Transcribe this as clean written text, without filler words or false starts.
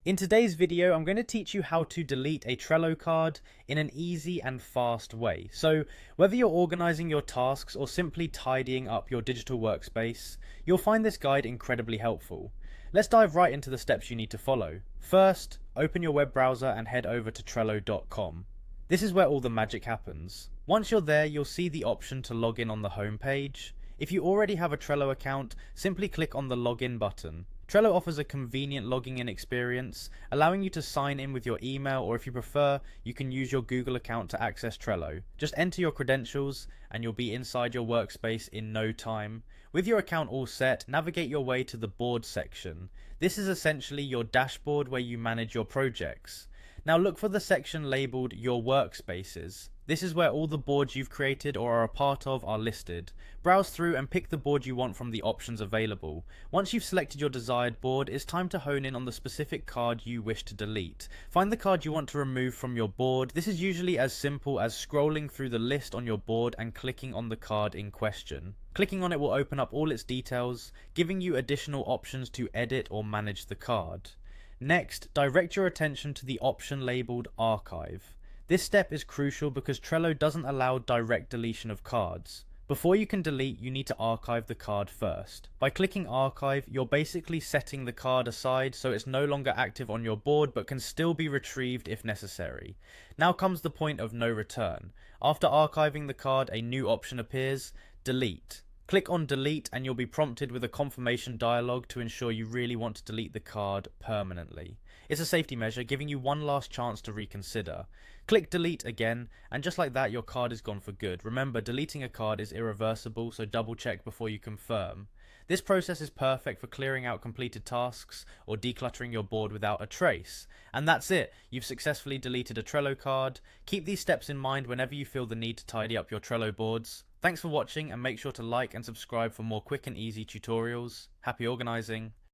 In today's video, I'm going to teach you how to delete a Trello card in an easy and fast way. So whether you're organizing your tasks or simply tidying up your digital workspace, you'll find this guide incredibly helpful. Let's dive right into the steps you need to follow. First, open your web browser and head over to Trello.com. This is where all the magic happens. Once you're there, you'll see the option to log in on the home page. If you already have a Trello account, simply click on the login button. Trello offers a convenient logging in experience, allowing you to sign in with your email, or if you prefer, you can use your Google account to access Trello. Just enter your credentials and you'll be inside your workspace in no time. With your account all set, navigate your way to the board section. This is essentially your dashboard where you manage your projects. Now look for the section labeled Your Workspaces. This is where all the boards you've created or are a part of are listed. Browse through and pick the board you want from the options available. Once you've selected your desired board, it's time to hone in on the specific card you wish to delete. Find the card you want to remove from your board. This is usually as simple as scrolling through the list on your board and clicking on the card in question. Clicking on it will open up all its details, giving you additional options to edit or manage the card. Next, direct your attention to the option labeled Archive. This step is crucial because Trello doesn't allow direct deletion of cards. Before you can delete, you need to archive the card first. By clicking Archive, you're basically setting the card aside so it's no longer active on your board but can still be retrieved if necessary. Now comes the point of no return. After archiving the card, a new option appears, Delete. Click on delete and you'll be prompted with a confirmation dialog to ensure you really want to delete the card permanently. It's a safety measure, giving you one last chance to reconsider. Click delete again, and just like that your card is gone for good. Remember, deleting a card is irreversible, so double check before you confirm. This process is perfect for clearing out completed tasks or decluttering your board without a trace. And that's it, you've successfully deleted a Trello card. Keep these steps in mind whenever you feel the need to tidy up your Trello boards. Thanks for watching, and make sure to like and subscribe for more quick and easy tutorials. Happy organizing!